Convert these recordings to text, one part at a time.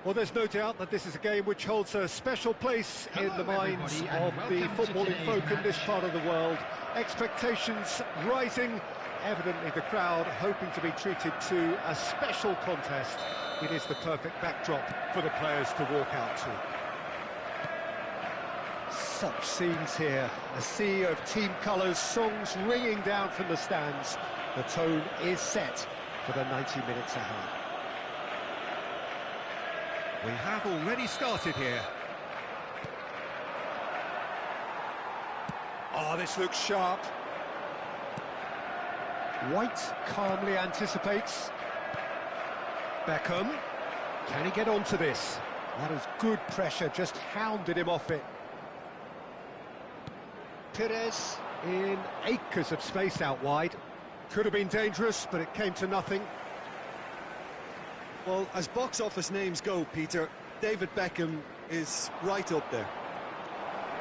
Well, there's no doubt that this is a game which holds a special place in the minds of the footballing folk in this part of the world. Expectations rising, evidently the crowd hoping to be treated to a special contest. It is the perfect backdrop for the players to walk out to. Such scenes here, a sea of team colours, songs ringing down from the stands. The tone is set for the 90 minutes ahead. We have already started here. Oh, this looks sharp. White calmly anticipates. Beckham. Can he get onto this? That is good pressure, just hounded him off it. Perez in acres of space out wide. Could have been dangerous, but it came to nothing. Well, as box office names go, Peter, David Beckham is right up there.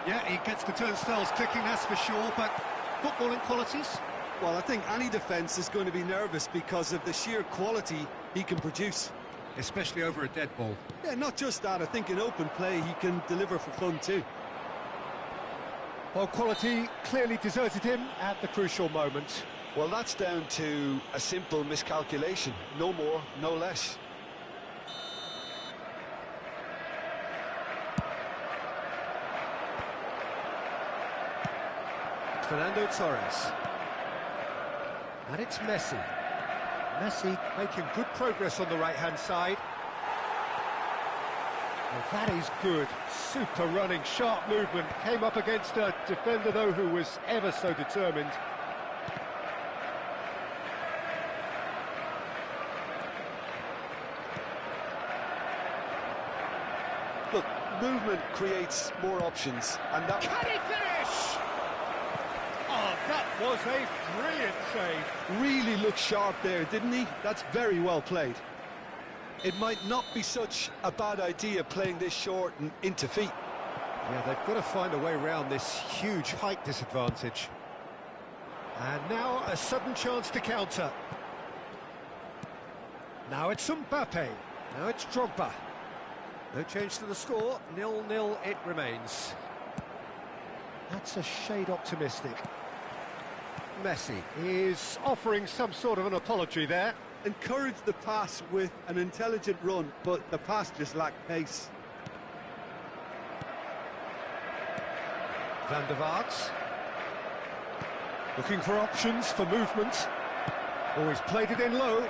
Yeah, he gets the turnstiles clicking, that's for sure, but footballing qualities? Well, I think any defence is going to be nervous because of the sheer quality he can produce. Especially over a dead ball. Yeah, not just that, I think in open play he can deliver for fun too. Well, quality clearly deserted him at the crucial moment. Well, that's down to a simple miscalculation, no more, no less. Fernando Torres. And it's Messi. Messi making good progress on the right-hand side. Well, that is good. Super running, sharp movement. Came up against a defender, though, who was ever so determined. Look, movement creates more options, and that... Can he finish? Oh, that was a brilliant save. Really looked sharp there, didn't he? That's very well played. It might not be such a bad idea playing this short and into feet. Yeah, they've got to find a way around this huge height disadvantage. And now a sudden chance to counter. Now it's Mbappe. Now it's Drogba. No change to the score, 0-0 it remains. That's a shade optimistic. Messi is offering some sort of an apology there. Encouraged the pass with an intelligent run, but the pass just lacked pace. Van der Vaart. Looking for options for movement. Oh, he's played it in low.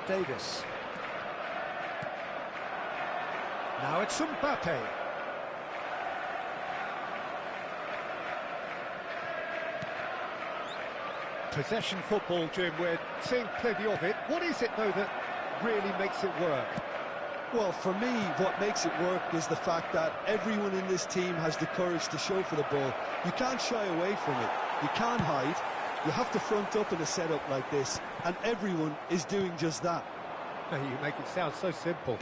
Davis. Now it's Mbappe. Possession football, Jim, we're seeing plenty of it. What is it, though, that really makes it work? Well, for me, what makes it work is the fact that everyone in this team has the courage to show for the ball. You can't shy away from it. You can't hide. You have to front up in a setup like this, and everyone is doing just that. You make it sound so simple.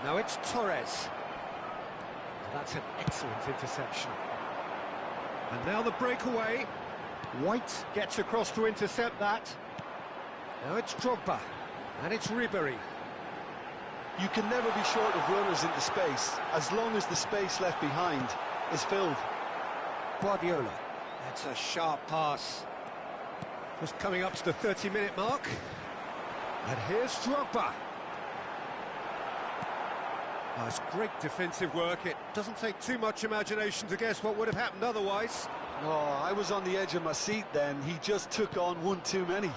Now it's Torres. That's an excellent interception. And now the breakaway. White gets across to intercept that. Now it's Drogba. And it's Ribery. You can never be short of runners into space, as long as the space left behind is filled. Guardiola. That's a sharp pass. Just coming up to the 30-minute mark. And here's Drogba. Oh, it's great defensive work. It doesn't take too much imagination to guess what would have happened otherwise. Oh, I was on the edge of my seat then. He just took on one too many.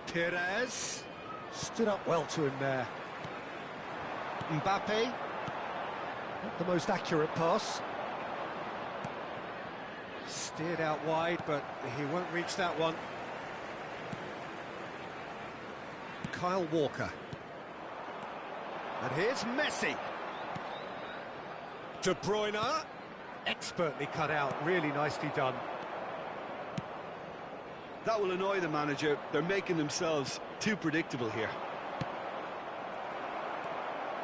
Perez stood up well to him there. Mbappe. Not the most accurate pass. Steered out wide, but he won't reach that one. Kyle Walker. And here's Messi. De Bruyne. Expertly cut out, really nicely done. That will annoy the manager. They're making themselves too predictable here.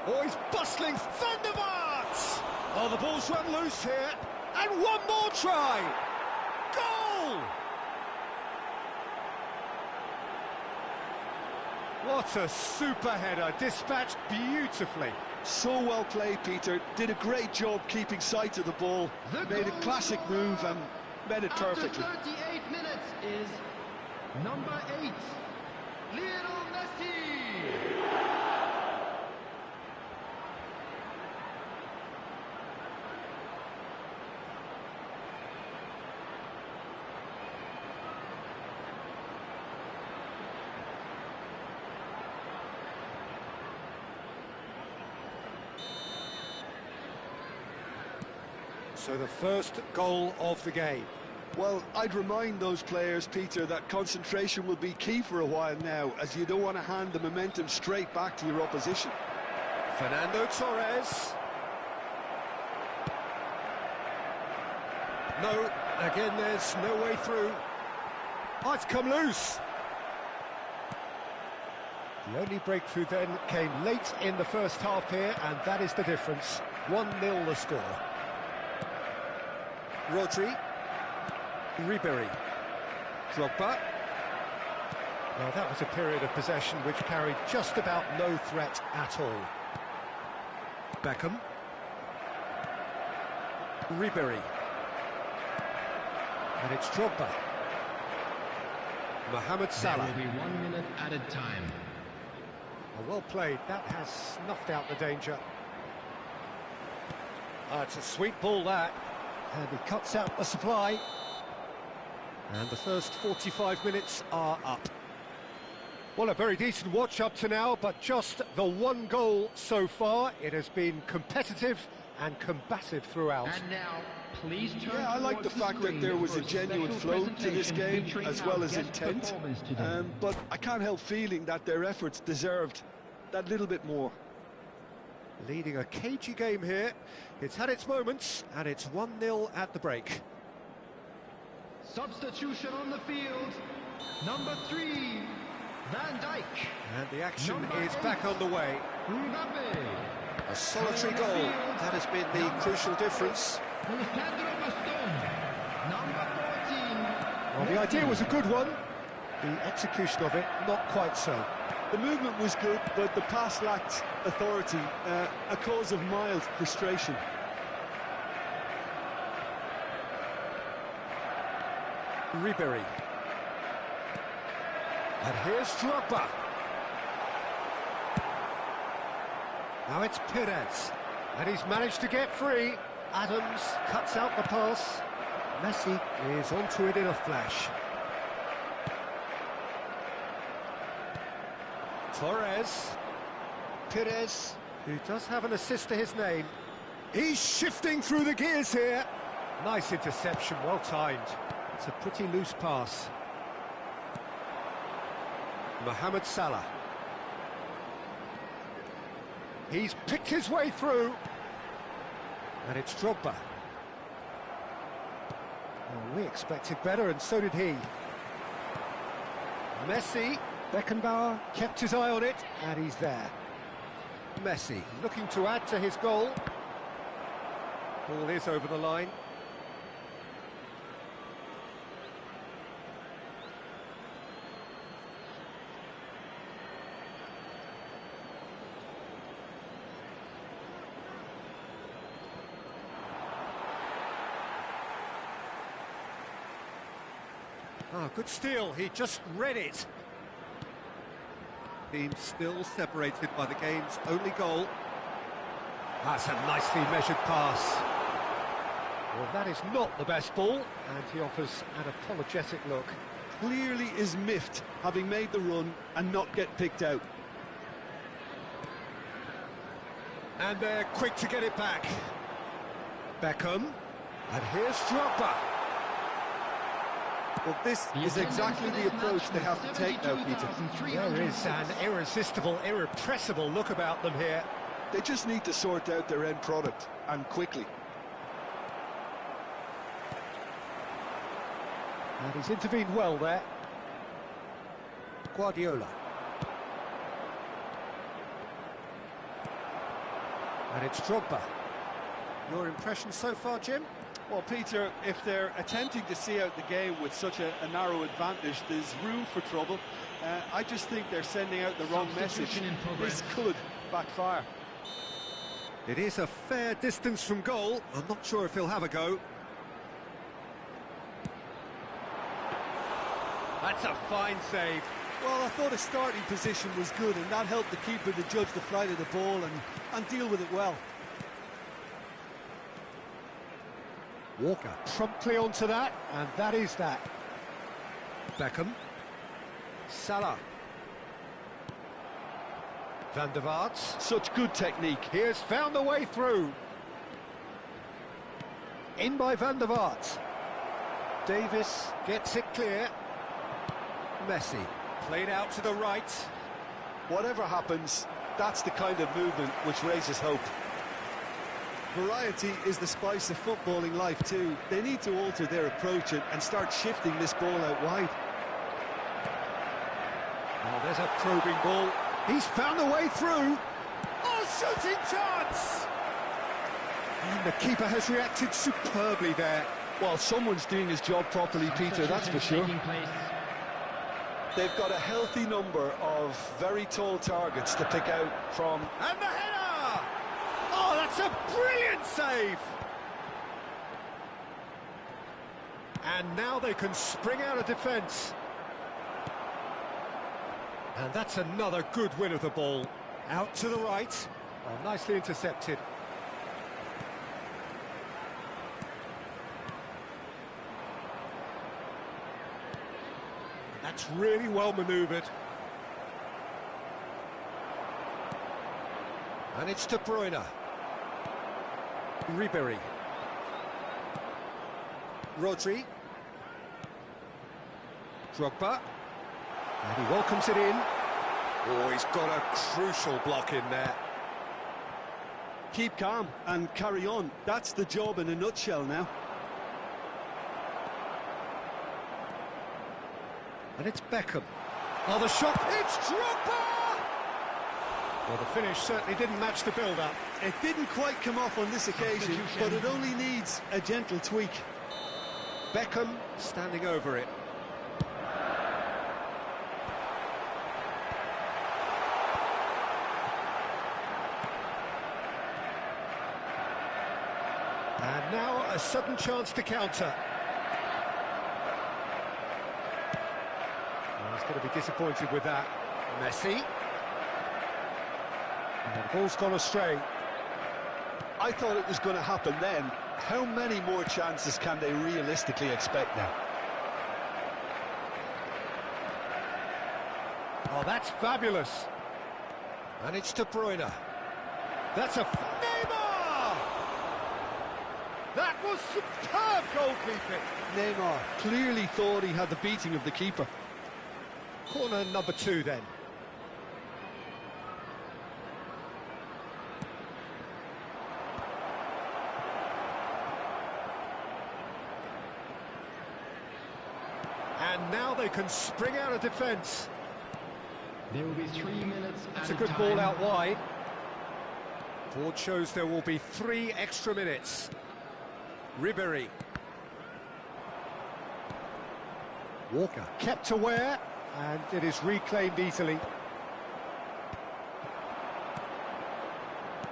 Oh, he's bustling. Van der Vaart! Oh, the ball's run loose here. And one more try. Goal! goal! What a super header, dispatched beautifully. So well played, Peter. Did a great job keeping sight of the ball. Made a classic move and made it perfectly. After 38 minutes is number 8, Lionel Messi. So the first goal of the game. Well, I'd remind those players, Peter, that concentration will be key for a while now, as you don't want to hand the momentum straight back to your opposition. Fernando Torres. No, again there's no way through. Oh, it's come loose. The only breakthrough then came late in the first half here, and that is the difference. 1-0 the score. Rodri. Ribery. Drogba. Well, that was a period of possession which carried just about no threat at all. Beckham. Ribery. And it's Drogba. Mohamed Salah. There will be 1 minute added time. Well played, that has snuffed out the danger. It's a sweet ball, that. And he cuts out the supply. And the first 45 minutes are up. Well, a very decent watch up to now, but just the one goal so far. It has been competitive and combative throughout. And now, please turn. Yeah, I like the fact that there was a genuine flow to this game, as well as intent. But I can't help feeling that their efforts deserved that little bit more. Leading a cagey game here. It's had its moments, and it's 1-0 at the break. Substitution on the field. Number 3, Van Dijk. And the action Number is 8, back on the way. Mbappe. A solitary goal. That has been the crucial difference. Pedro Bastón. Number 14. Well, the idea was a good one. The execution of it, not quite so. The movement was good, but the pass lacked authority, a cause of mild frustration. Ribery. And here's Drogba. Now it's Perez. And he's managed to get free. Adams cuts out the pass. Messi is onto it in a flash. Torres. Perez, who does have an assist to his name. He's shifting through the gears here. Nice interception, well timed. It's a pretty loose pass. Mohamed Salah. He's picked his way through. And it's Drogba. Well, we expected better, and so did he. Messi. Beckenbauer kept his eye on it, and he's there. Messi looking to add to his goal. Ball is over the line. Ah, good steal, he just read it. Team still separated by the game's only goal. That's a nicely measured pass. Well, that is not the best ball, and he offers an apologetic look. Clearly is miffed, having made the run and not get picked out. And they're quick to get it back. Beckham, and here's Drogba. Well, this is exactly the approach they have to take now, Peter. There is an irresistible, irrepressible look about them here. They just need to sort out their end product, and quickly. And he's intervened well there. Guardiola. And it's Drogba. Your impression so far, Jim? Well, Peter, if they're attempting to see out the game with such a narrow advantage, there's room for trouble. I just think they're sending out the wrong message. This could backfire. It is a fair distance from goal. I'm not sure if he'll have a go. That's a fine save. Well, I thought his starting position was good, and that helped the keeper to judge the flight of the ball and deal with it well. Walker promptly onto that, and that is that. Beckham. Salah. Van der Vaart. Such good technique. He has found the way through. In by Van der Vaart. Davis gets it clear. Messi. Played out to the right. Whatever happens, that's the kind of movement which raises hope. Variety is the spice of footballing life too. They need to alter their approach and start shifting this ball out wide. Oh, there's a probing ball. He's found a way through. Oh, shooting chance! And the keeper has reacted superbly there. Well, someone's doing his job properly, Peter, that's for sure. They've got a healthy number of very tall targets to pick out from. And the header! Oh, that's a brilliant save! And now they can spring out of defence. And that's another good win of the ball. Out to the right. Oh, nicely intercepted. That's really well manoeuvred. And it's De Bruyne. Ribery. Rodri. Drogba. And he welcomes it in. Oh, he's got a crucial block in there. Keep calm and carry on. That's the job in a nutshell now. And it's Beckham. Oh, the shot, it's Drogba! Well, the finish certainly didn't match the build-up. It didn't quite come off on this occasion, but it only needs a gentle tweak. Beckham standing over it. And now a sudden chance to counter. He's going to be disappointed with that. Messi. And the ball's gone astray. I thought it was going to happen then. How many more chances can they realistically expect now? Oh, that's fabulous. And it's De Bruyne. That's a... Neymar! That was superb goalkeeping. Neymar clearly thought he had the beating of the keeper. Corner number 2 then. And now they can spring out of defence. There will be 3 minutes. It's a good ball out wide. Board shows there will be 3 extra minutes. Ribery. Walker kept aware. And it is reclaimed easily.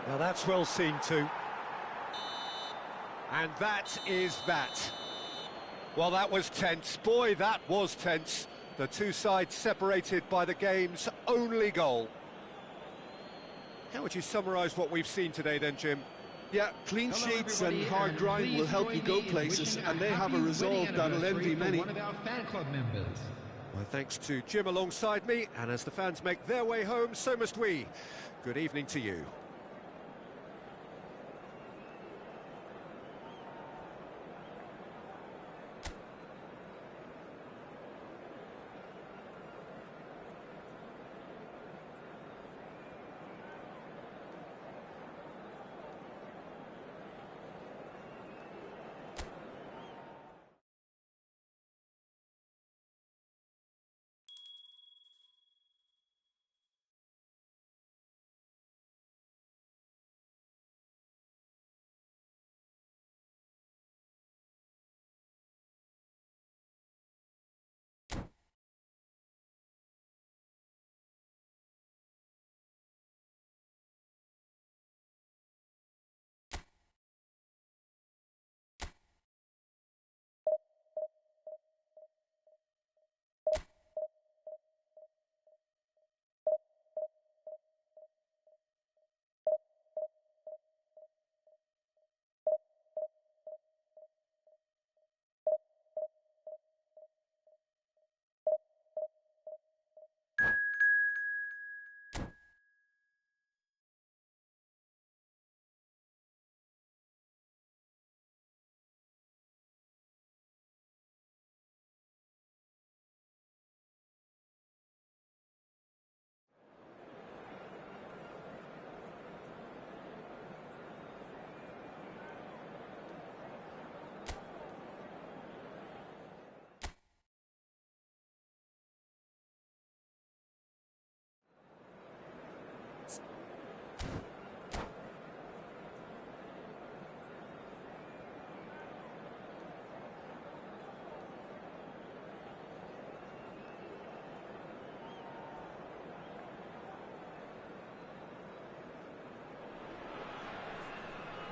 Now that's well seen too. And that is that. Well, that was tense. Boy, that was tense. The two sides separated by the game's only goal. How would you summarise what we've seen today then, Jim? Yeah, clean sheets and hard grind will help you go places, and they have a resolve that'll envy many. One of our fan club members. Well, thanks to Jim alongside me, and as the fans make their way home, so must we. Good evening to you.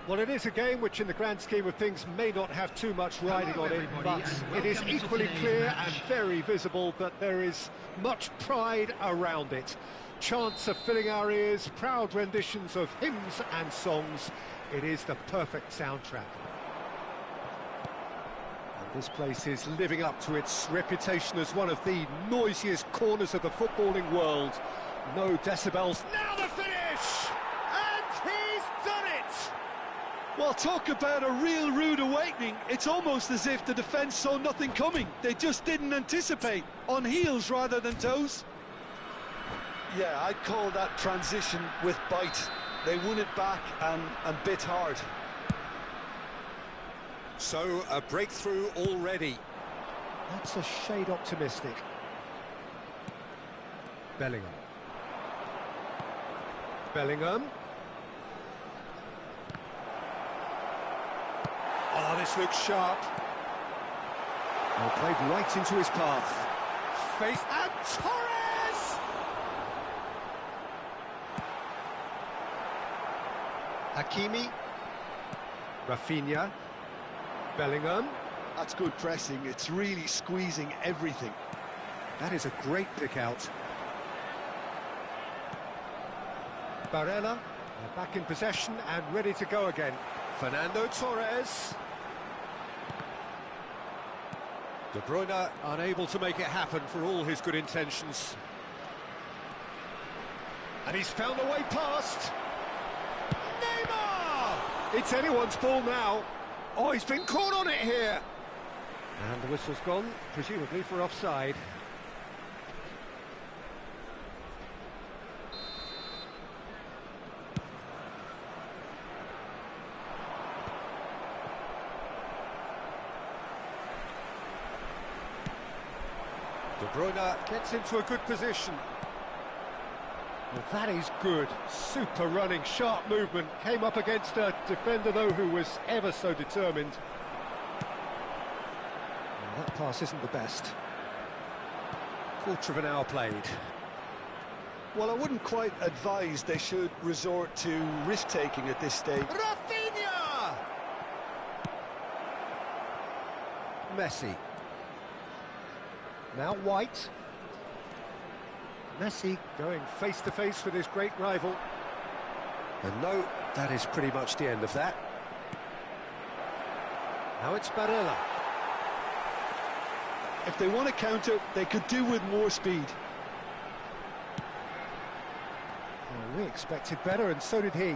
Well, it is a game which in the grand scheme of things may not have too much riding on it, but it is equally clear and very visible that there is much pride around it. Chants are filling our ears, proud renditions of hymns and songs. It is the perfect soundtrack. And this place is living up to its reputation as one of the noisiest corners of the footballing world. No decibels. Now the finish! And he's done it! Well, talk about a real rude awakening. It's almost as if the defence saw nothing coming. They just didn't anticipate. On heels rather than toes. Yeah, I'd call that transition with bite. They won it back and bit hard. So, a breakthrough already. That's a shade optimistic. Bellingham. Oh, this looks sharp. Well, played right into his path. Face and Torres! Hakimi. Rafinha. Bellingham. That's good pressing. It's really squeezing everything. That is a great pick out. Barella, back in possession and ready to go again. Fernando Torres. De Bruyne unable to make it happen for all his good intentions. And he's found a way past. Neymar! It's anyone's ball now. Oh, he's been caught on it here. And the whistle's gone, presumably for offside. De Bruyne gets into a good position. Well, that is good. Super running, sharp movement. Came up against a defender, though, who was ever so determined. And that pass isn't the best. Quarter of an hour played. Well, I wouldn't quite advise they should resort to risk-taking at this stage. Rafinha! Messi. Now White. Messi going face-to-face with his great rival. And no, that is pretty much the end of that. Now it's Barella. If they want to counter, they could do with more speed. Well, we expected better, and so did he.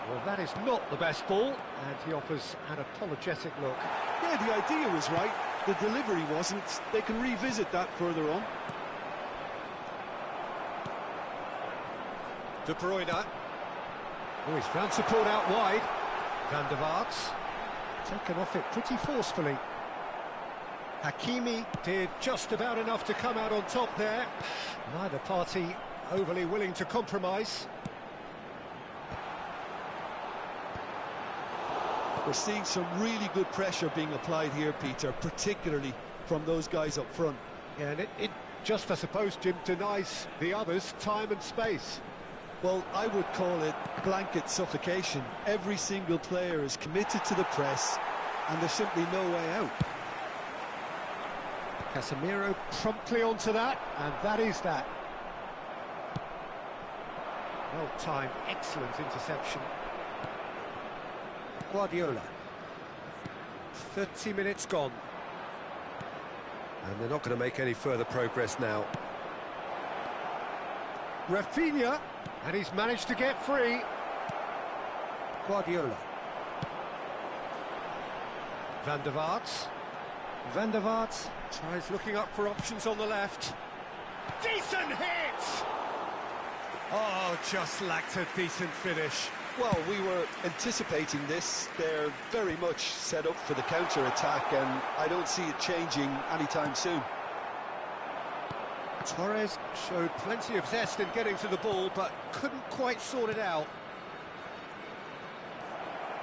Well, that is not the best ball, and he offers an apologetic look. Yeah, the idea was right. The delivery wasn't. They can revisit that further on. De Bruyne. Oh, he's found support out wide. Van der Vaart. Taken off it pretty forcefully. Hakimi did just about enough to come out on top there. Neither party overly willing to compromise. We're seeing some really good pressure being applied here, Peter, particularly from those guys up front. Yeah, and it just, I suppose, Jim, denies the others time and space. Well, I would call it blanket suffocation. Every single player is committed to the press, and there's simply no way out. Casemiro promptly onto that, and that is that. Well timed, excellent interception. Guardiola. 30 minutes gone. And they're not going to make any further progress now. Rafinha, and he's managed to get free. Guardiola. Van der Vaart. Van der Vaart tries looking up for options on the left. Decent hit! Oh, just lacked a decent finish. Well, we were anticipating this. They're very much set up for the counter-attack, and I don't see it changing anytime soon. Torres showed plenty of zest in getting to the ball, but couldn't quite sort it out.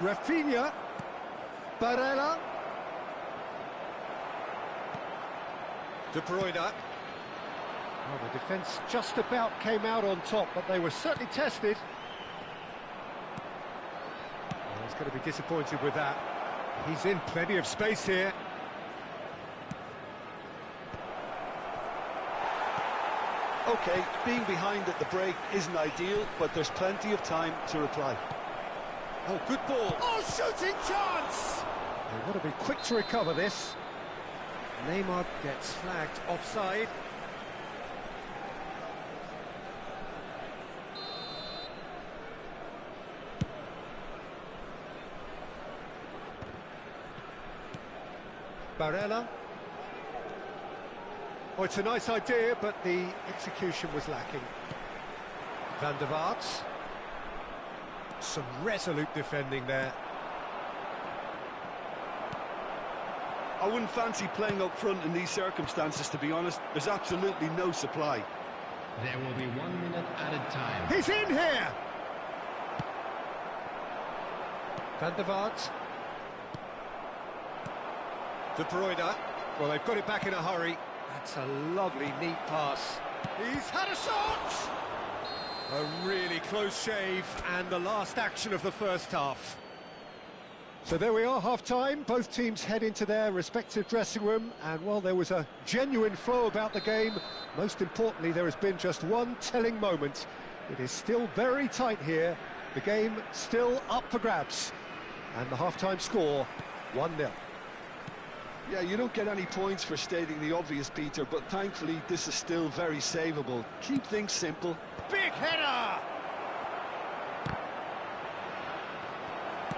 Rafinha. Barella. De Bruyne. Well, the defence just about came out on top, but they were certainly tested. He's going to be disappointed with that. He's in plenty of space here. OK, being behind at the break isn't ideal, but there's plenty of time to reply. Oh, good ball. Oh, shooting chance! They want to be quick to recover this. Neymar gets flagged offside. Barella. Oh, it's a nice idea, but the execution was lacking. Van der Vaart. Some resolute defending there. I wouldn't fancy playing up front in these circumstances, to be honest. There's absolutely no supply. There will be 1 minute added time. He's in here! Van der Vaart. De Bruyne. Well, they've got it back in a hurry. That's a lovely, neat pass. He's had a shot! A really close shave, and the last action of the first half. So there we are, half-time. Both teams head into their respective dressing room, and while there was a genuine flow about the game, most importantly, there has been just one telling moment. It is still very tight here. The game still up for grabs. And the half-time score, 1-0. Yeah, you don't get any points for stating the obvious, Peter, but thankfully this is still very savable. Keep things simple. Big header!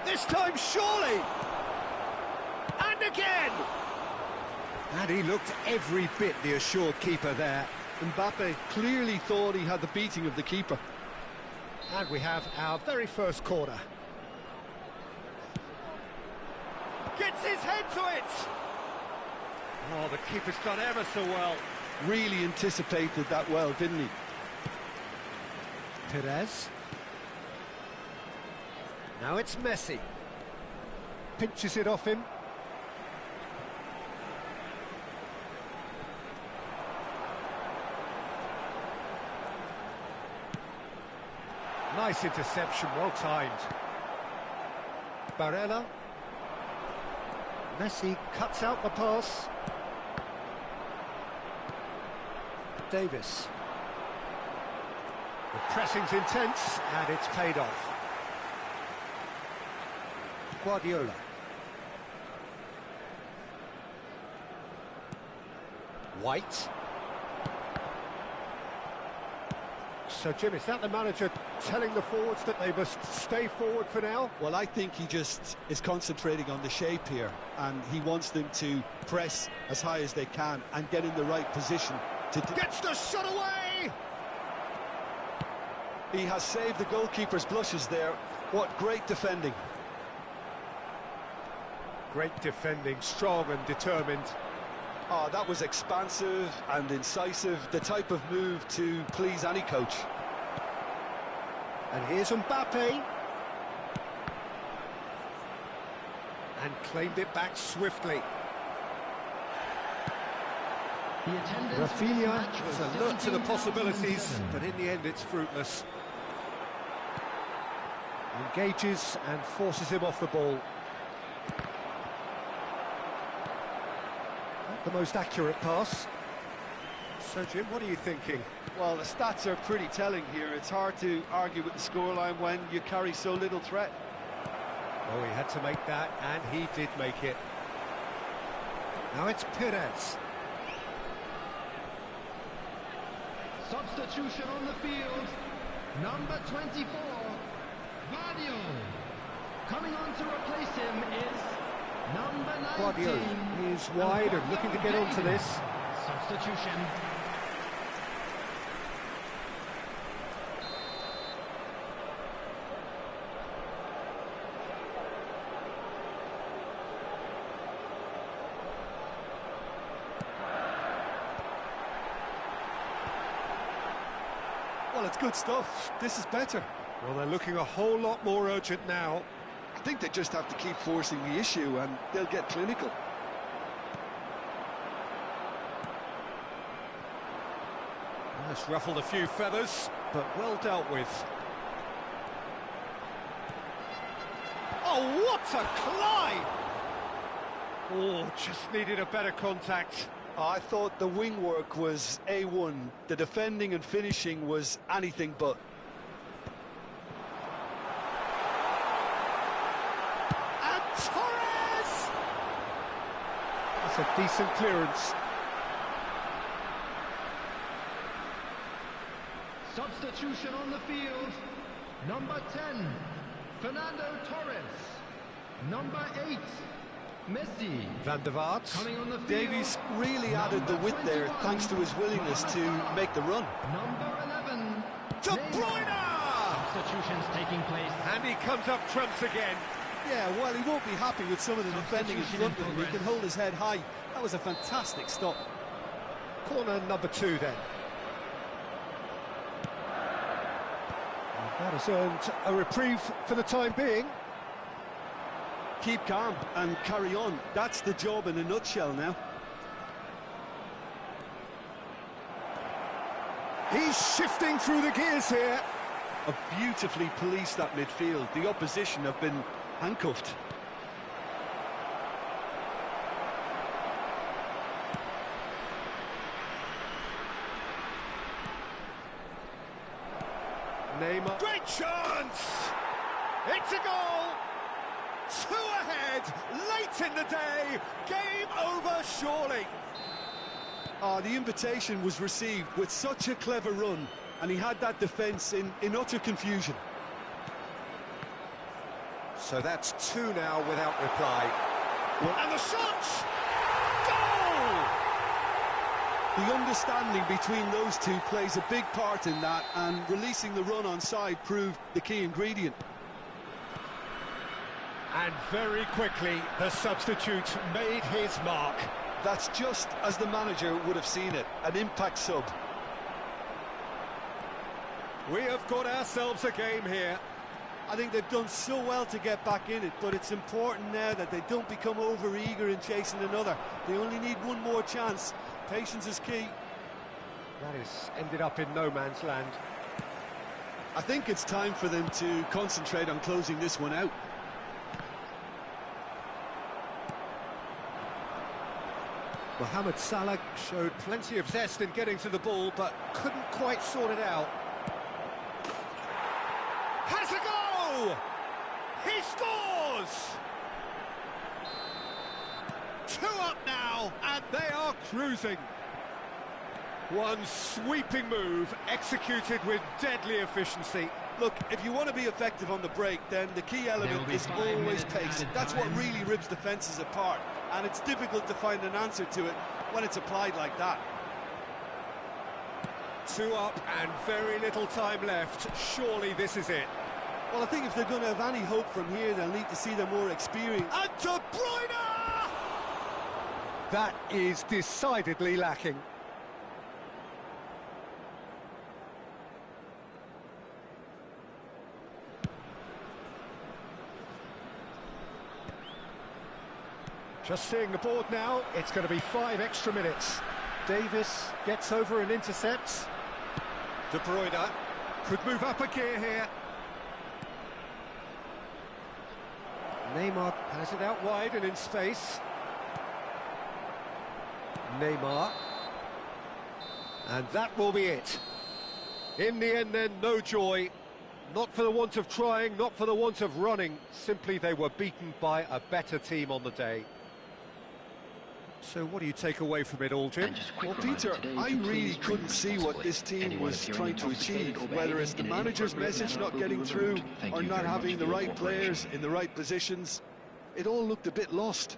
This time, surely! And again! And he looked every bit the assured keeper there. Mbappe clearly thought he had the beating of the keeper. And we have our very first corner. Gets his head to it! Oh, the keeper's done ever so well. Really anticipated that well, didn't he? Perez. Now it's Messi. Pinches it off him. Nice interception, well timed. Barella. Messi cuts out the pass. Davis. The pressing's intense, and it's paid off. Guardiola. White. So, Jim, is that the manager telling the forwards that they must stay forward for now? Well, I think he just is concentrating on the shape here, and he wants them to press as high as they can and get in the right position to... Gets the shot away! He has saved the goalkeeper's blushes there. What great defending. Great defending, strong and determined. Oh, that was expansive and incisive, the type of move to please any coach. And here's Mbappe. And claimed it back swiftly. Rafinha was alert to the possibilities, but in the end it's fruitless. Engages and forces him off the ball. Not the most accurate pass. So, Jim, what are you thinking? Well, the stats are pretty telling here. It's hard to argue with the scoreline when you carry so little threat. Oh, he had to make that, and he did make it. Now it's Perez. Substitution on the field. Number 24, Guardiola. Coming on to replace him is number 19. Guardiola is wide and looking to get onto this. Substitution. Well, it's good stuff. This is better. Well, they're looking a whole lot more urgent now. I think they just have to keep forcing the issue and they'll get clinical. Well, it's ruffled a few feathers, but well dealt with. Oh, Oh, what a climb! Oh, just needed a better contact. I thought the wing work was A1. The defending and finishing was anything but. And Torres! That's a decent clearance. Substitution on the field. Number 10, Fernando Torres. Number 8, Messi. Van der Vaart. Coming on the field. Davies really added the width there thanks to his willingness to make the run. Number 11, De Bruyne! Substitutions taking place. And he comes up trumps again. Yeah, well, he won't be happy with some of the defending in front of him. He can hold his head high. That was a fantastic stop. Corner number 2 then. That has earned a reprieve for the time being. Keep calm and carry on. That's the job in a nutshell now. He's shifting through the gears here. Have beautifully policed that midfield. The opposition have been handcuffed. Neymar. Great chance! It's a goal! 2 ahead, late in the day, game over surely. The invitation was received with such a clever run, and he had that defence in utter confusion. So that's 2 now without reply. And the shot! Goal! The understanding between those two plays a big part in that, and releasing the run onside proved the key ingredient. And very quickly, the substitute made his mark. That's just as the manager would have seen it, an impact sub. We have got ourselves a game here. I think they've done so well to get back in it, but it's important now that they don't become over-eager in chasing another. They only need one more chance. Patience is key. That is ended up in no man's land. I think it's time for them to concentrate on closing this one out. Mohamed Salah showed plenty of zest in getting to the ball, but couldn't quite sort it out. Has a go! He scores! 2 up now, and they are cruising. One sweeping move, executed with deadly efficiency. Look, if you want to be effective on the break, then the key element is always pace. That's what really rips defences apart, and it's difficult to find an answer to it when it's applied like that. 2 up and very little time left. Surely this is it. Well, I think if they're going to have any hope from here, they'll need to see the more experience. And De Bruyne! That is decidedly lacking. Just seeing the board now, it's going to be 5 extra minutes. Davis gets over and intercepts. De Bruyne could move up a gear here. Neymar has it out wide and in space. Neymar. And that will be it. In the end then, no joy. Not for the want of trying, not for the want of running. Simply they were beaten by a better team on the day. So what do you take away from it all, Jim? Well, Peter, I really couldn't see what this team was trying to achieve, whether it's the manager's message not getting through or not having the right players in the right positions. It all looked a bit lost.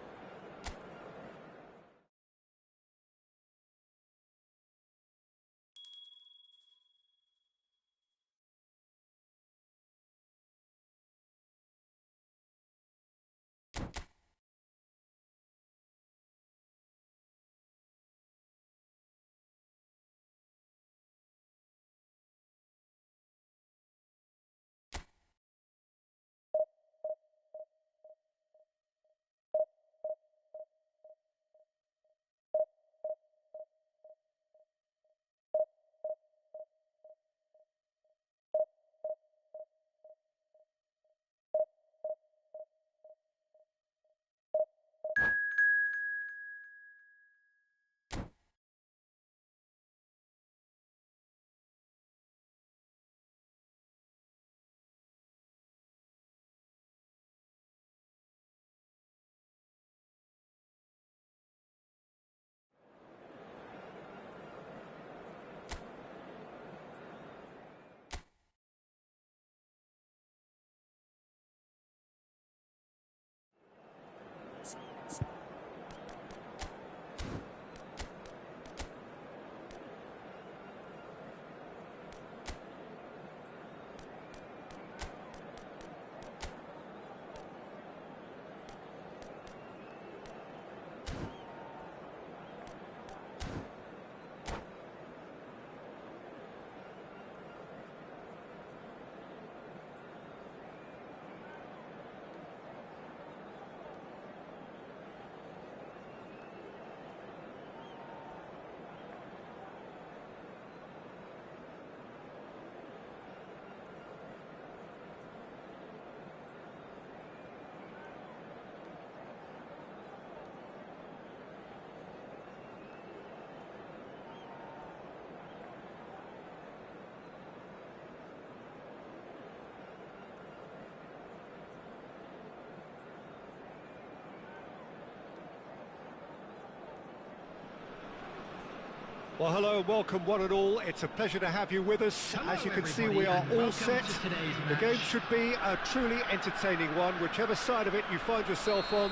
Well, hello and welcome one and all. It's a pleasure to have you with us. Hello, As you can see, everybody, we are and all welcome set. to today's The match. game should be a truly entertaining one, whichever side of it you find yourself on.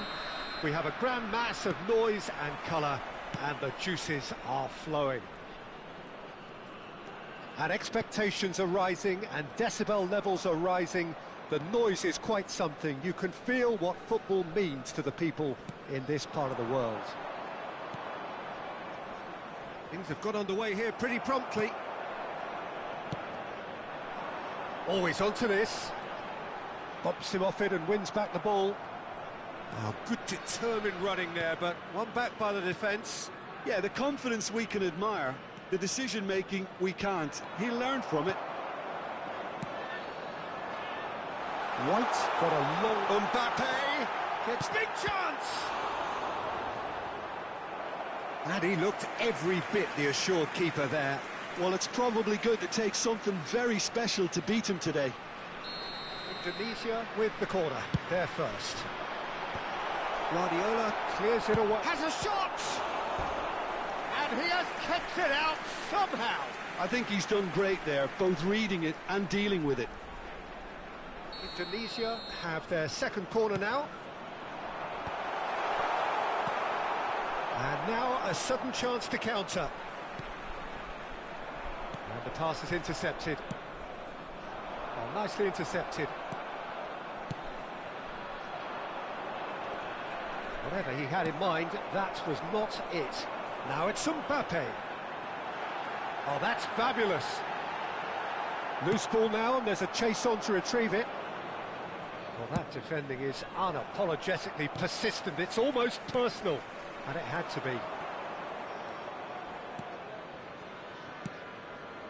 We have a grand mass of noise and colour, and the juices are flowing. And expectations are rising, and decibel levels are rising. The noise is quite something. You can feel what football means to the people in this part of the world. Things have got underway here pretty promptly. Always onto this. Bumps him off it and wins back the ball. Oh, good determined running there, but one back by the defence. Yeah, the confidence we can admire, the decision-making we can't. He'll learn from it. White got a long... Mbappe gets big chance! And he looked every bit the assured keeper there. Well, it's probably going to take something very special to beat him today. Indonesia with the corner, there first. Guardiola clears it away. Has a shot! And he has kept it out somehow. I think he's done great there, both reading it and dealing with it. Indonesia have their second corner now. And now a sudden chance to counter. And the pass is intercepted. Well, nicely intercepted. Whatever he had in mind, that was not it. Now it's Mbappe. Oh, that's fabulous. Loose ball now, and there's a chase on to retrieve it. Well, that defending is unapologetically persistent. It's almost personal. And it had to be.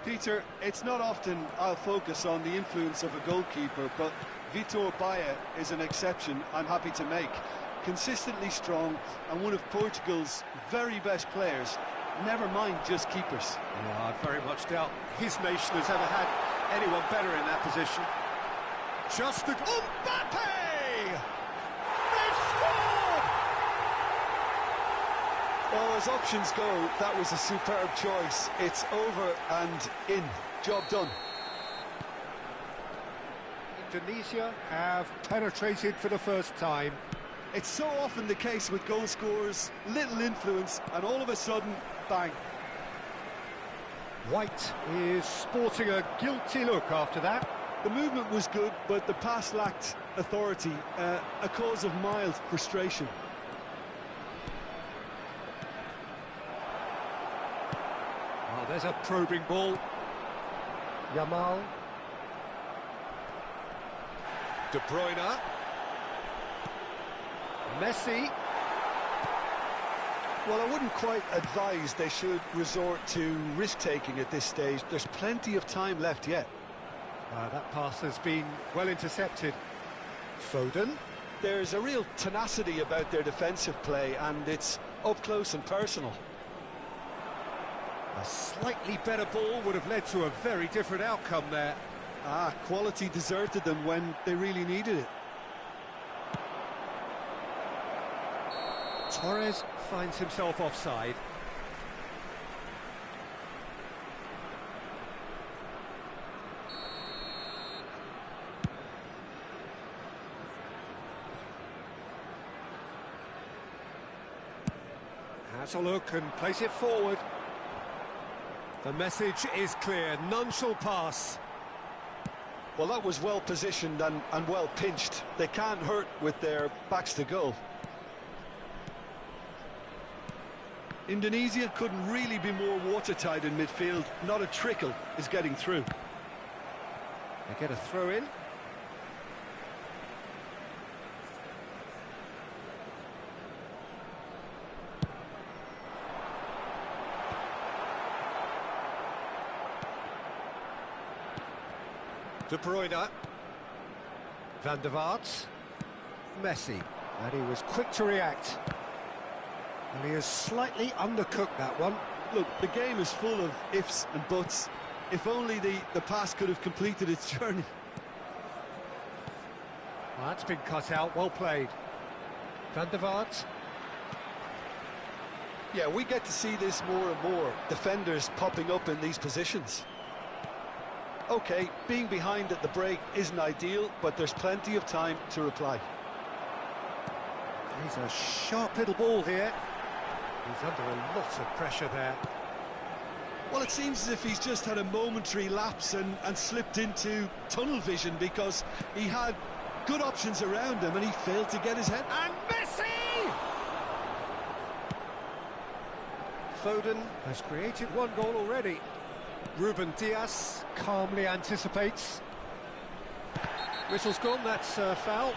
Peter, it's not often I'll focus on the influence of a goalkeeper, but Vitor Baia is an exception I'm happy to make. Consistently strong and one of Portugal's very best players, never mind just keepers. Yeah, I very much doubt his nation has ever had anyone better in that position. Just the... Mbappe! They've scored! Well, as options go, that was a superb choice. It's over and in. Job done. Indonesia have penetrated for the first time. It's so often the case with goal scorers, little influence, and all of a sudden, bang. White is sporting a guilty look after that. The movement was good, but the pass lacked authority, a cause of mild frustration. Oh, there's a probing ball. Yamal. De Bruyne. Messi. Well, I wouldn't quite advise they should resort to risk-taking at this stage. There's plenty of time left yet. That pass has been well intercepted. Foden. There's a real tenacity about their defensive play, and it's up close and personal. A slightly better ball would have led to a very different outcome there. Quality deserted them when they really needed it. Torres finds himself offside. Has a look and plays it forward. The message is clear, none shall pass. Well, that was well positioned and well pinched. They can't hurt with their backs to goal. Indonesia couldn't really be more watertight in midfield. Not a trickle is getting through. They get a throw in. De Bruyne. Van der Vaart. Messi. And he was quick to react. And he has slightly undercooked that one. Look, the game is full of ifs and buts. If only the pass could have completed its journey. Well, that's been cut out, well played. Van der Vaart. Yeah, we get to see this more and more, defenders popping up in these positions. OK, being behind at the break isn't ideal, but there's plenty of time to reply. He's a sharp little ball here. He's under a lot of pressure there. Well, it seems as if he's just had a momentary lapse and slipped into tunnel vision, because he had good options around him and he failed to get his head. And Messi! Foden has created one goal already. Ruben Dias calmly anticipates. Whistle's gone, that's a foul.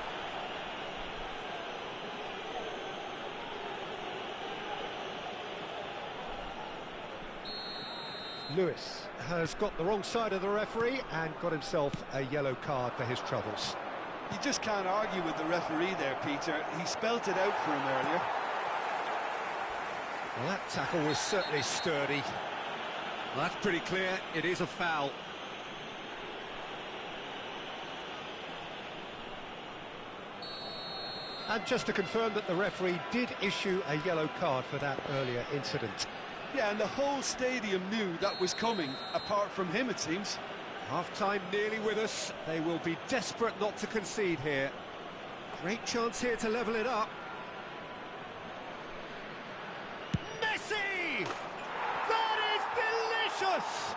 Lewis has got the wrong side of the referee and got himself a yellow card for his troubles. You just can't argue with the referee there, Peter. He spelt it out for him earlier. Well, that tackle was certainly sturdy. Well, that's pretty clear, it is a foul. And just to confirm that the referee did issue a yellow card for that earlier incident. Yeah, and the whole stadium knew that was coming, apart from him, it seems. Half-time nearly with us. They will be desperate not to concede here. Great chance here to level it up. Messi! That is delicious!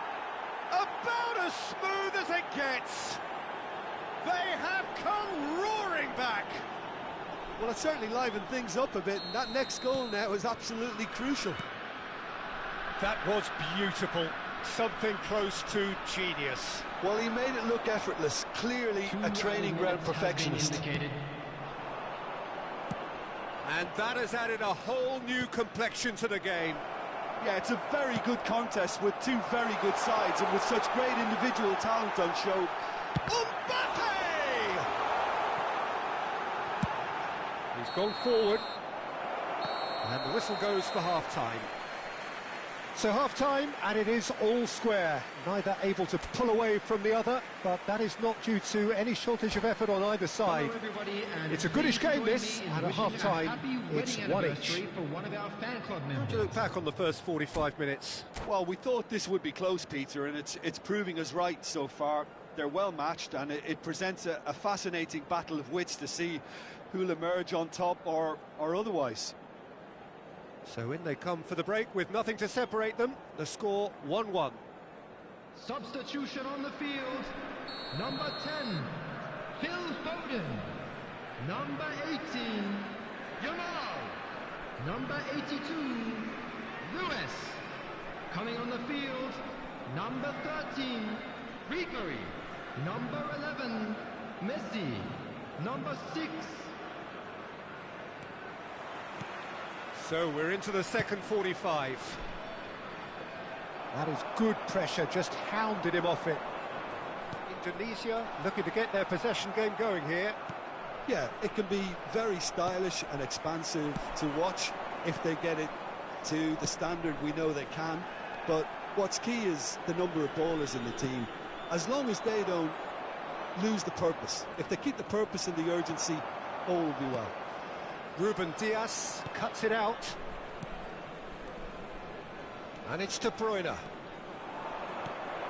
About as smooth as it gets. They have come roaring back. Well, it certainly livened things up a bit, and that next goal now is absolutely crucial. That was beautiful. Something close to genius. Well, he made it look effortless. Clearly a training ground perfectionist. And that has added a whole new complexion to the game. Yeah, it's a very good contest with two very good sides, and with such great individual talent on show. Mbappe! He's gone forward. And the whistle goes for half-time. So half-time, and it is all square. Neither able to pull away from the other, but that is not due to any shortage of effort on either side. It's a goodish game, this, and at half-time, it's one each. How do you look back on the first 45 minutes? Well, we thought this would be close, Peter, and it's proving us right so far. They're well matched, and it presents a fascinating battle of wits to see who'll emerge on top or otherwise. So in they come for the break with nothing to separate them. The score 1-1. Substitution on the field. Number 10, Phil Foden. Number 18, Yamal. Number 82, Lewis. Coming on the field, number 13, Ribery. Number 11, Messi. Number 6. So we're into the second 45. That is good pressure, just hounded him off it. Indonesia looking to get their possession game going here. Yeah, it can be very stylish and expansive to watch if they get it to the standard we know they can. But what's key is the number of ballers in the team. As long as they don't lose the purpose, if they keep the purpose and the urgency, all will be well. Ruben Dias cuts it out. And it's De Bruyne.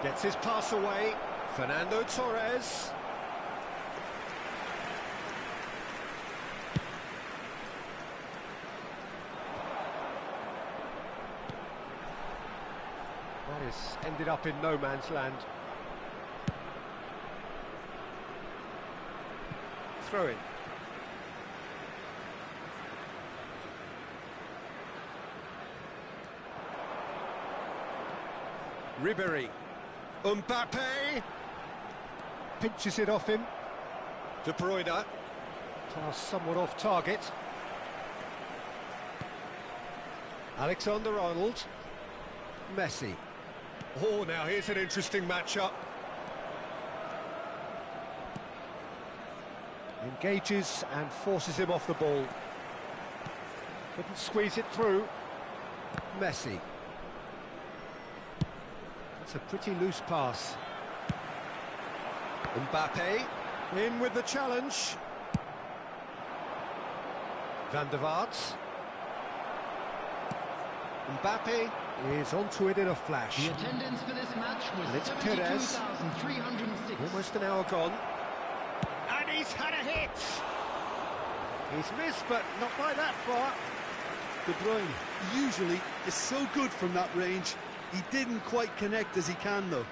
Gets his pass away. Fernando Torres. This ended up in no man's land. Throw in. Ribery. Mbappe. Pinches it off him. De Bruyne. Pass somewhat off target. Alexander-Arnold. Messi. Oh, now here's an interesting matchup. Engages and forces him off the ball. Couldn't squeeze it through. Messi. That's a pretty loose pass. Mbappe in with the challenge. Van der Vaart. Mbappe is onto it in a flash. The attendance for this match was And it's Perez. 72,306. Almost an hour gone. And he's had a hit! He's missed, but not by that far. De Bruyne usually is so good from that range. He didn't quite connect as he can, though.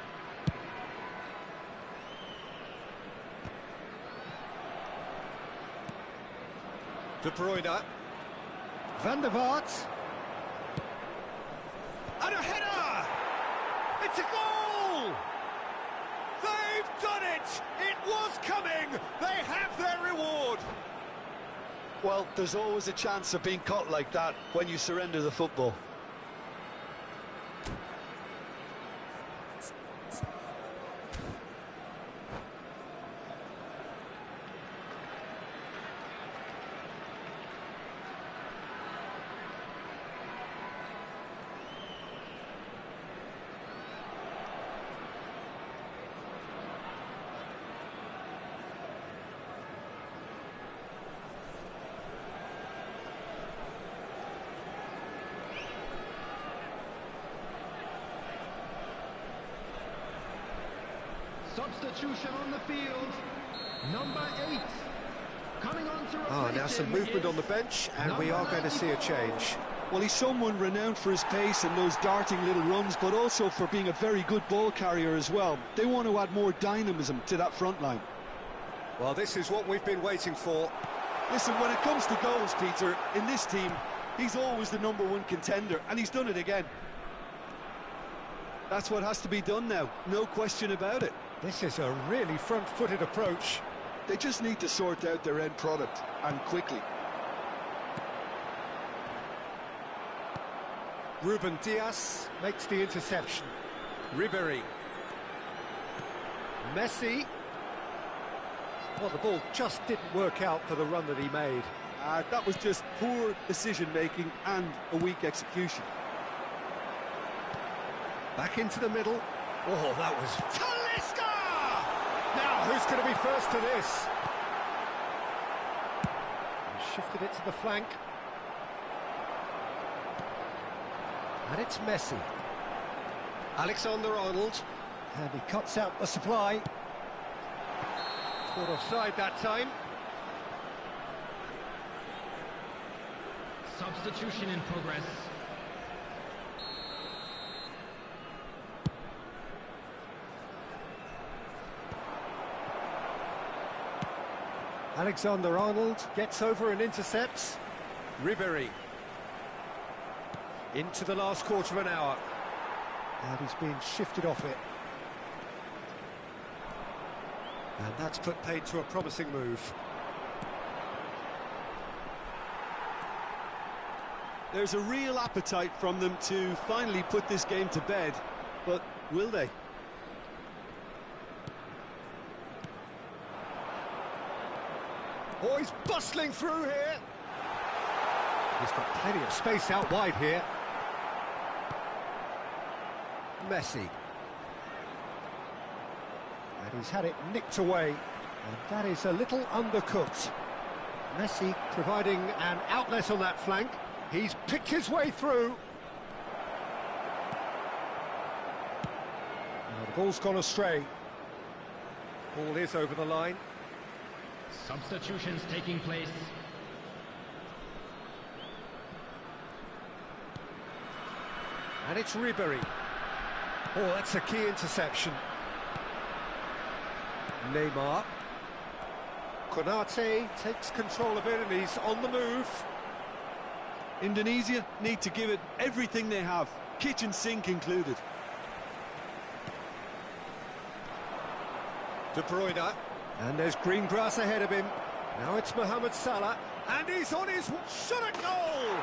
De Bruyne. Van der Vaart. And a header! It's a goal! They've done it! It was coming! They have their reward! Well, there's always a chance of being caught like that when you surrender the football. Substitution on the field. Number 8. Coming on to replace Now some him movement is on the bench, and we are going to see a change. Well, he's someone renowned for his pace and those darting little runs, but also for being a very good ball carrier as well. They want to add more dynamism to that front line. Well, this is what we've been waiting for. Listen, when it comes to goals, Peter, in this team, he's always the #1 contender, and he's done it again. That's what has to be done now, no question about it. This is a really front-footed approach. They just need to sort out their end product, and quickly. Ruben Dias makes the interception. Ribéry. Messi. Well, the ball just didn't work out for the run that he made. That was just poor decision-making and a weak execution. Back into the middle. Oh, that was... Talisca! Now, who's going to be first to this? He shifted it to the flank. And it's Messi. Alexander-Arnold. And he cuts out the supply. Caught offside that time. Substitution in progress. Alexander-Arnold gets over and intercepts. Ribéry. Into the last quarter of an hour. And he's being shifted off it. And that's put paid to a promising move. There's a real appetite from them to finally put this game to bed, but will they? Oh, he's bustling through here. He's got plenty of space out wide here. Messi. And he's had it nicked away. And that is a little undercooked. Messi providing an outlet on that flank. He's picked his way through. Now the ball's gone astray. Ball is over the line. Substitutions taking place. And it's Ribéry. Oh, that's a key interception. Neymar. Konate takes control of it and he's on the move. Indonesia need to give it everything they have, kitchen sink included. De Bruyne. And there's green grass ahead of him. Now it's Mohamed Salah. And he's on his shot at goal!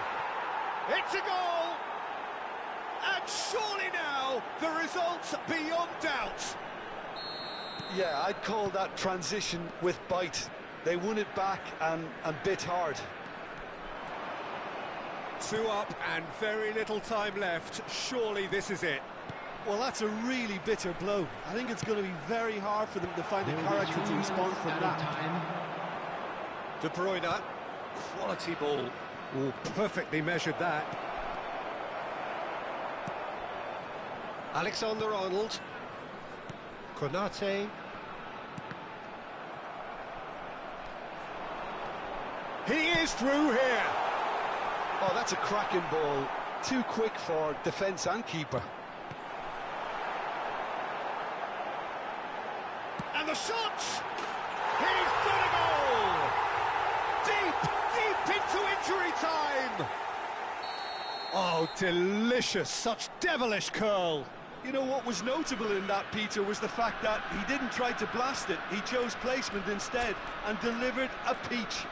It's a goal! And surely now, the result's beyond doubt. Yeah, I'd call that transition with bite. They won it back and bit hard. 2 up and very little time left. Surely this is it. Well, that's a really bitter blow. I think it's going to be very hard for them to find the character to respond from that. De Bruyne. Quality ball. Oh, perfectly measured that. Alexander-Arnold. Konate. He is through here. Oh, that's a cracking ball. Too quick for defence and keeper. And the shot! He's got a goal! Deep into injury time! Oh, delicious, such devilish curl. You know what was notable in that, Peter, was the fact that he didn't try to blast it. He chose placement instead and delivered a peach.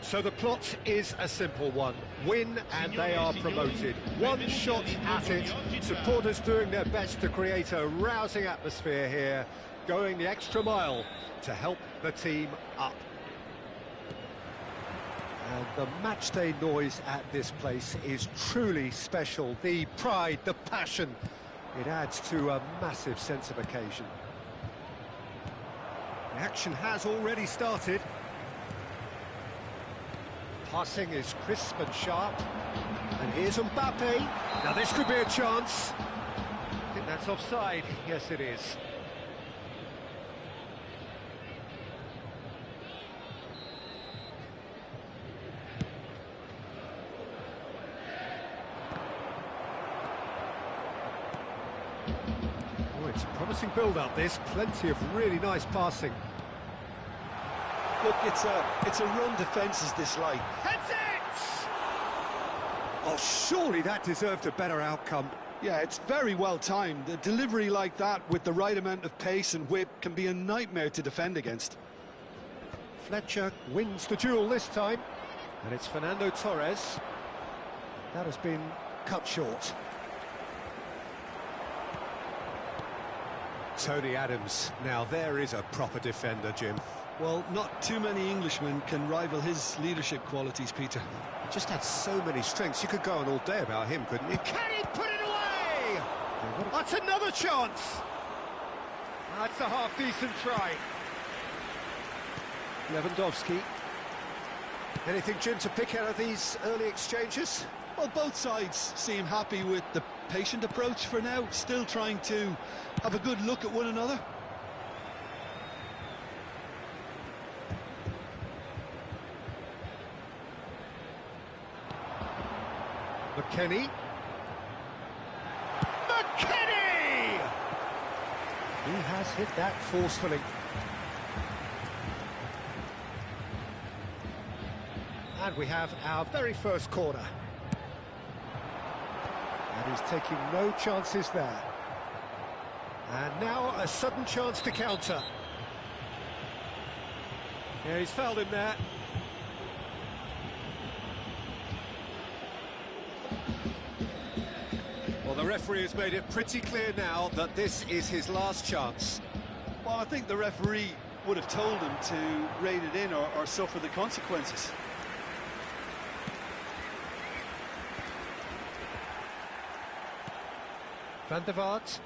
So the plot is a simple one. Win and they are promoted. One shot at it. Supporters doing their best to create a rousing atmosphere here, going the extra mile to help the team up. And the matchday noise at this place is truly special. The pride, the passion, it adds to a massive sense of occasion. The action has already started. Passing is crisp and sharp. And here's Mbappe. Now this could be a chance. I think that's offside. Yes, it is. Oh, it's a promising build-up, this. Plenty of really nice passing. Look, it's a run defence is dislike. Heads it! Oh, surely that deserved a better outcome. Yeah, it's very well timed. A delivery like that with the right amount of pace and whip can be a nightmare to defend against. Fletcher wins the duel this time, and it's Fernando Torres. That has been cut short. Tony Adams. Now there is a proper defender, Jim. Well, not too many Englishmen can rival his leadership qualities, Peter. He just had so many strengths. You could go on all day about him, couldn't you? Can he put it away? That's another chance. That's a half-decent try. Lewandowski. Anything, Jim, to pick out of these early exchanges? Well, both sides seem happy with the patient approach for now, still trying to have a good look at one another. McKennie. McKennie! He has hit that forcefully. And we have our very first corner. And he's taking no chances there. And now a sudden chance to counter. Yeah, he's fouled him there. Well, the referee has made it pretty clear now that this is his last chance. Well, I think the referee would have told him to rein it in or suffer the consequences. Van der Vaart.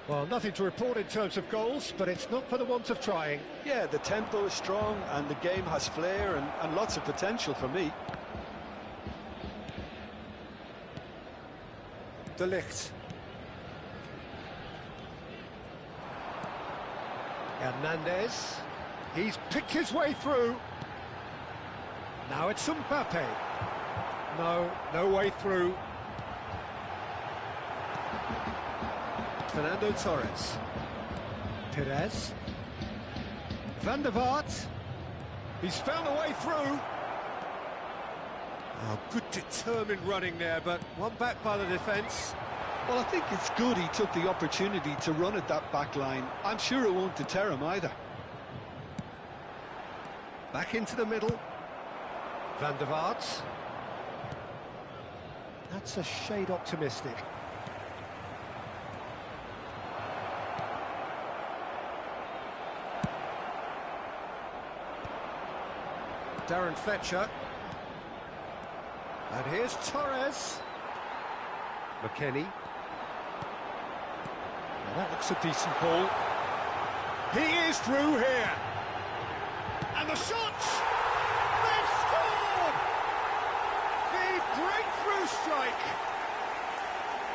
Well, nothing to report in terms of goals, but it's not for the want of trying. Yeah, the tempo is strong and the game has flair and lots of potential for me. De Ligt. Hernandez. He's picked his way through. Now it's Mbappe. No way through. Fernando Torres. Perez. Van der Vaart. He's found a way through. Oh, good determined running there, but one back by the defence. Well, I think it's good he took the opportunity to run at that back line. I'm sure it won't deter him either. Back into the middle. Van der Vaart. That's a shade optimistic. Darren Fletcher. And here's Torres. McKennie. Now that looks a decent ball. He is through here. And the shots! They've scored! The breakthrough strike.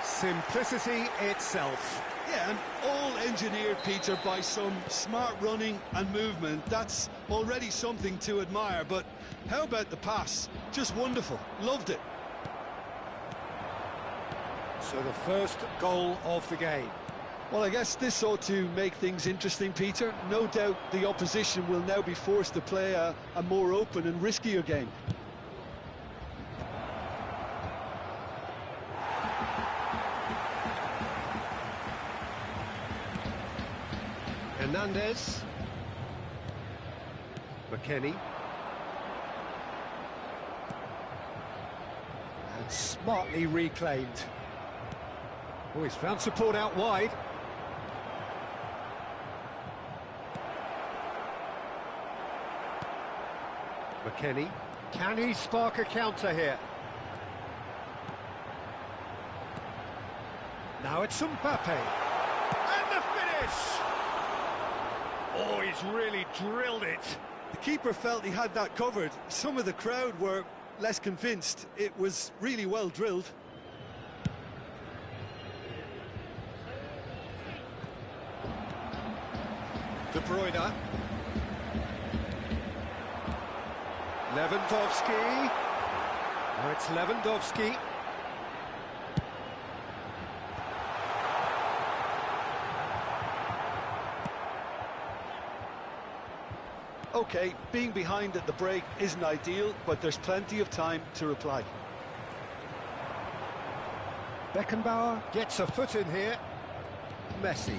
Simplicity itself. Yeah, and all engineered, Peter, by some smart running and movement. That's already something to admire, but how about the pass? Just wonderful. Loved it. So the first goal of the game. Well, I guess this ought to make things interesting, Peter. No doubt the opposition will now be forced to play a more open and riskier game. Hernandez. McKennie. And smartly reclaimed. Oh, he's found support out wide. McKennie. Can he spark a counter here? Now it's Mbappe. And the finish! Oh, he's really drilled it. The keeper felt he had that covered. Some of the crowd were less convinced. It was really well drilled. De Bruyne. Lewandowski. Now it's Lewandowski. Okay, being behind at the break isn't ideal, but there's plenty of time to reply. Beckenbauer gets a foot in here. Messi.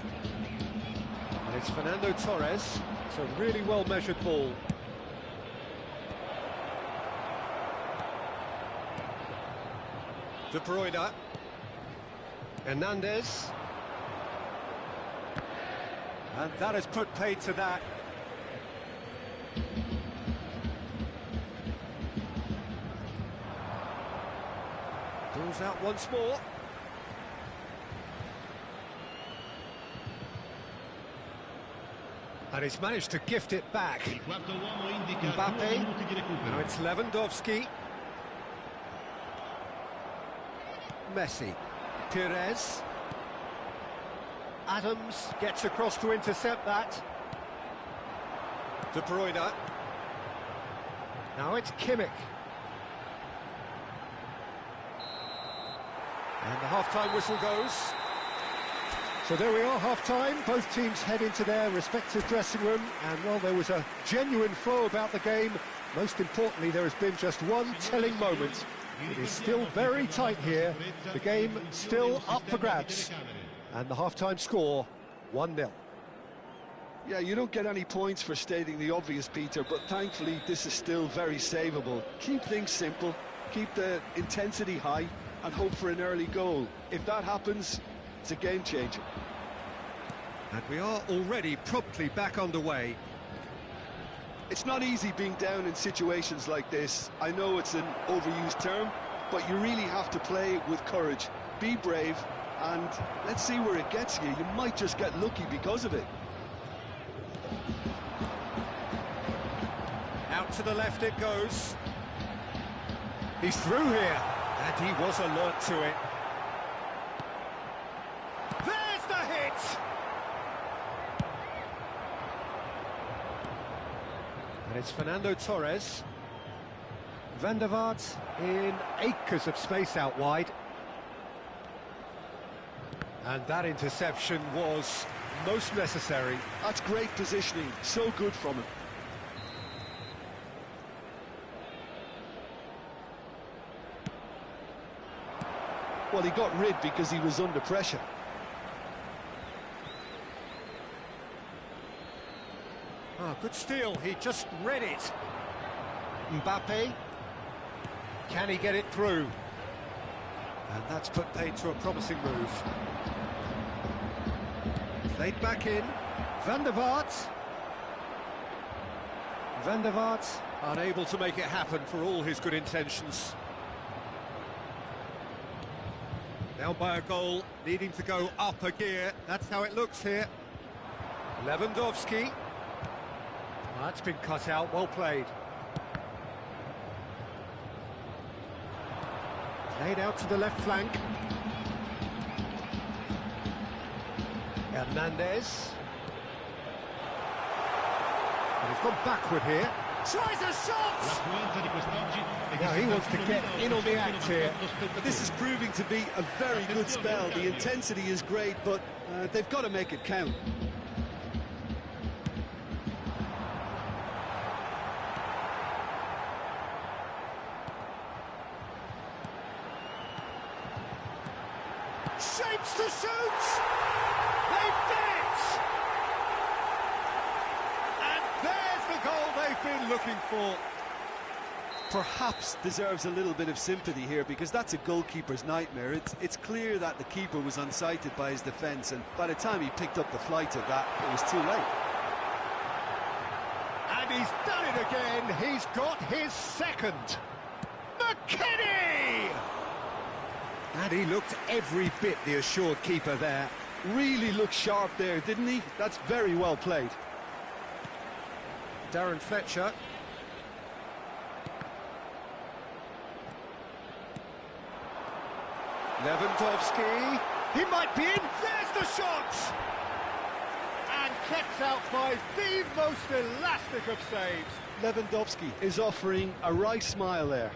And it's Fernando Torres. It's a really well-measured ball. De Bruyne. Hernandez. And that has put paid to that. Ball's out once more. And he's managed to gift it back. Mbappe. Now it's Lewandowski. Messi. Pires. Adams gets across to intercept that. De Bruyne. Now it's Kimmich. And the half-time whistle goes. So there we are, half-time. Both teams head into their respective dressing room. And, well, there was a genuine flow about the game. Most importantly, there has been just one telling moment. It is still very tight here. The game still up for grabs. And the half-time score, 1-0. Yeah, you don't get any points for stating the obvious, Peter, but thankfully this is still very savable. Keep things simple, keep the intensity high, and hope for an early goal. If that happens, it's a game changer. And we are already promptly back underway. It's not easy being down in situations like this. I know it's an overused term, but you really have to play with courage. Be brave, and let's see where it gets you. You might just get lucky because of it. Out to the left it goes. He's through here, and he was alert to it. There's the hit! And it's Fernando Torres. Van der Vaart in acres of space out wide. And that interception was most necessary. That's great positioning, so good from him. Well, he got rid because he was under pressure. Ah, good steal, he just read it. Mbappe. Can he get it through? And that's put paid to a promising move. Played back in. Van der Vaart. Van der Vaart unable to make it happen for all his good intentions. Down by a goal, needing to go up a gear. That's how it looks here. Lewandowski. That's been cut out, well played. Played out to the left flank. Hernandez. And he's gone backward here. Tries a shot! Now he wants to get in on the act here. This is proving to be a very good spell. The intensity is great, but they've got to make it count. Shapes to shoot! They've done it! And there's the goal they've been looking for. Perhaps deserves a little bit of sympathy here, because that's a goalkeeper's nightmare. It's clear that the keeper was unsighted by his defence, and by the time he picked up the flight of that, it was too late. And he's done it again. He's got his second. McKennie! And he looked every bit the assured keeper there. Really looked sharp there, didn't he? That's very well played. Darren Fletcher. Lewandowski. He might be in. There's the shot! And kept out by the most elastic of saves. Lewandowski is offering a wry smile there.